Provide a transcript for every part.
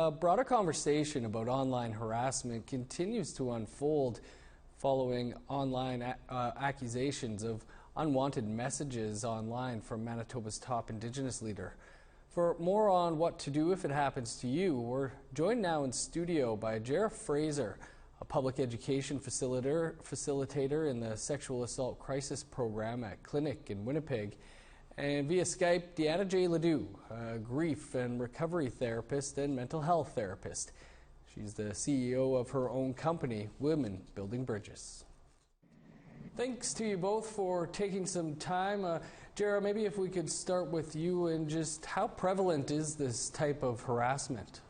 A broader conversation about online harassment continues to unfold following online accusations of unwanted messages online from Manitoba's top Indigenous leader. For more on what to do if it happens to you, we're joined now in studio by Jerra Fraser, a public education facilitator in the Sexual Assault Crisis Program at Klinic in Winnipeg, and via Skype, Deanna J LeDoux, a grief and recovery therapist and mental health therapist. She's the CEO of her own company, Women Building Bridges. Thanks to you both for taking some time. Jerra, maybe if we could start with you, and just how prevalent is this type of harassment?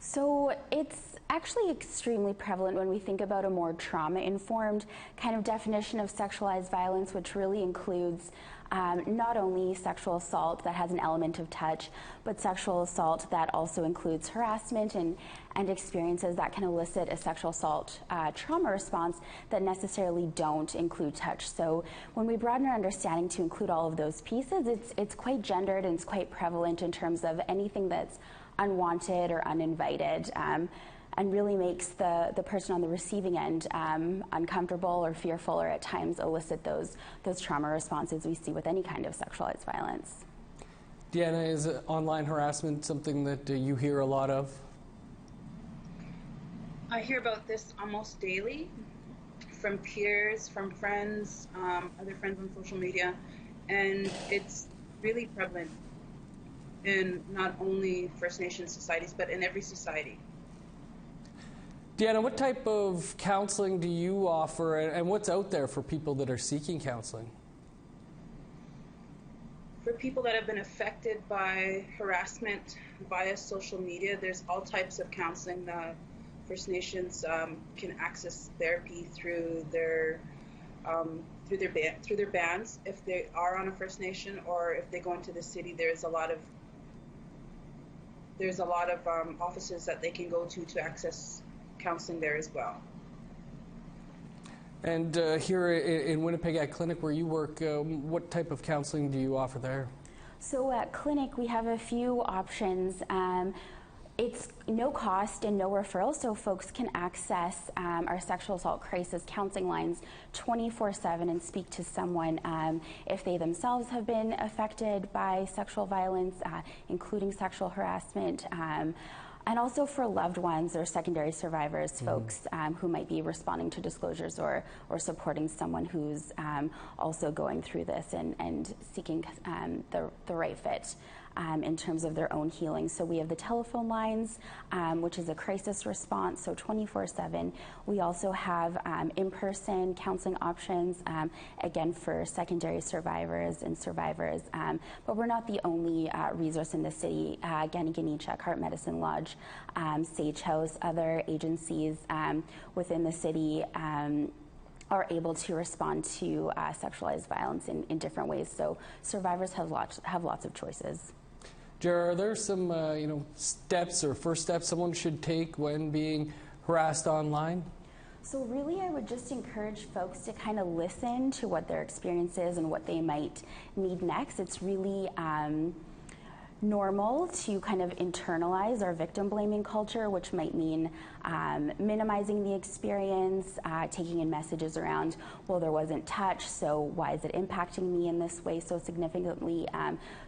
So it's actually extremely prevalent when we think about a more trauma-informed kind of definition of sexualized violence, which really includes not only sexual assault that has an element of touch, but sexual assault that also includes harassment and experiences that can elicit a sexual assault trauma response that necessarily don't include touch. So when we broaden our understanding to include all of those pieces, it's quite gendered and it's quite prevalent in terms of anything that's unwanted or uninvited, and really makes the person on the receiving end uncomfortable or fearful, or at times elicit those trauma responses we see with any kind of sexualized violence. Deanna, is online harassment something that you hear a lot of? I hear about this almost daily from peers, from friends, other friends on social media, and it's really prevalent in not only First Nations societies, but in every society. Deanna, what type of counseling do you offer, and what's out there for people that are seeking counseling? For people that have been affected by harassment via social media, there's all types of counseling. The First Nations can access therapy through their bands if they are on a First Nation, or if they go into the city, there's a lot of offices that they can go to access counseling there as well. And here in Winnipeg at Klinic, where you work, what type of counseling do you offer there? So at Klinic, we have a few options. It's no cost and no referral, so folks can access our sexual assault crisis counseling lines 24/7 and speak to someone if they themselves have been affected by sexual violence, including sexual harassment, and also for loved ones or secondary survivors, folks who might be responding to disclosures or supporting someone who's also going through this and seeking the right fit in terms of their own healing. So we have the telephone lines, which is a crisis response, so 24/7. We also have in-person counseling options, again for secondary survivors and survivors. But we're not the only resource in the city. Ganniganichak, Heart Medicine Lodge, Sage House, other agencies within the city are able to respond to sexualized violence in different ways. So survivors have lots of choices. Jerra, are there some steps or first steps someone should take when being harassed online? So really, I would just encourage folks to kind of listen to what their experience is and what they might need next. It's really normal to kind of internalize our victim blaming culture, which might mean minimizing the experience, taking in messages around, well, there wasn't touch, so why is it impacting me in this way so significantly?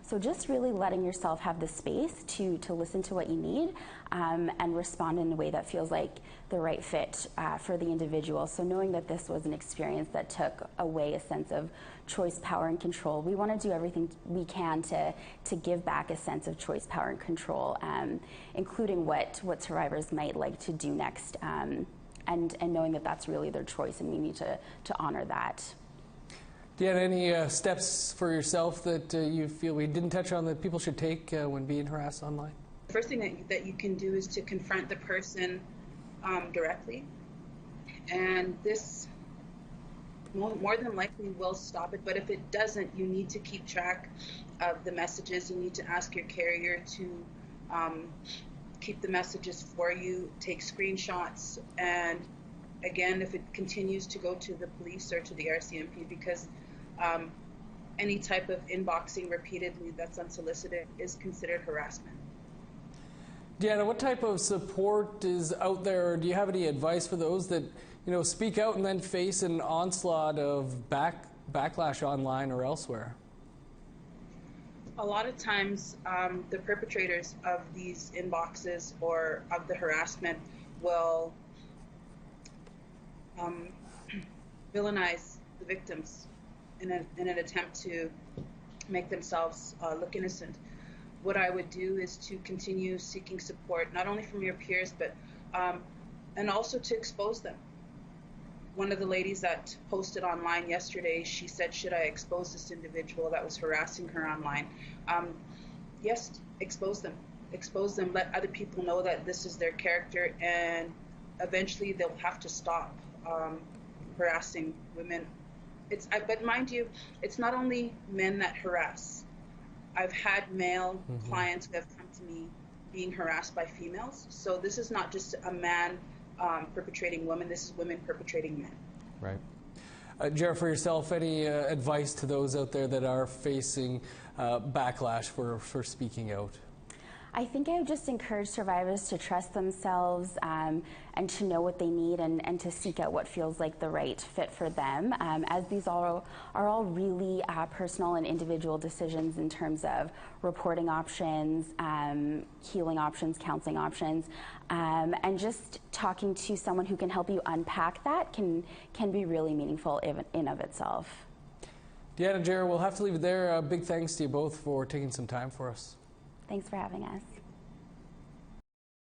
So just really letting yourself have the space to listen to what you need and respond in a way that feels like the right fit for the individual. So knowing that this was an experience that took away a sense of choice, power, and control, we want to do everything we can to give back a sense of choice, power, and control, including what survivors might like to do next, and knowing that that's really their choice, and we need to honor that. Deanna, any steps for yourself that you feel we didn't touch on that people should take when being harassed online? The first thing that you can do is to confront the person directly, and this more than likely will stop it. But if it doesn't, you need to keep track of the messages. You need to ask your carrier to keep the messages for you, take screenshots, and again, if it continues, to go to the police or to the RCMP, because any type of inboxing repeatedly that's unsolicited is considered harassment. Deanna, what type of support is out there? Do you have any advice for those that, speak out and then face an onslaught of backlash online or elsewhere? A lot of times, the perpetrators of these inboxes or of the harassment will villainize the victims in an attempt to make themselves look innocent. What I would do is to continue seeking support, not only from your peers, but and also to expose them. One of the ladies that posted online yesterday, she said, should I expose this individual that was harassing her online? Yes, expose them. Expose them, let other people know that this is their character, and eventually they'll have to stop harassing women. But mind you, it's not only men that harass. I've had male clients who have come to me being harassed by females. So this is not just a man perpetrating women, this is women perpetrating men. Right. Jerra, for yourself, any advice to those out there that are facing backlash for speaking out? I think I would just encourage survivors to trust themselves and to know what they need and to seek out what feels like the right fit for them, as these are all really personal and individual decisions in terms of reporting options, healing options, counseling options, and just talking to someone who can help you unpack that can be really meaningful in of itself. Deanna, Jerra, we'll have to leave it there. Big thanks to you both for taking some time for us. Thanks for having us.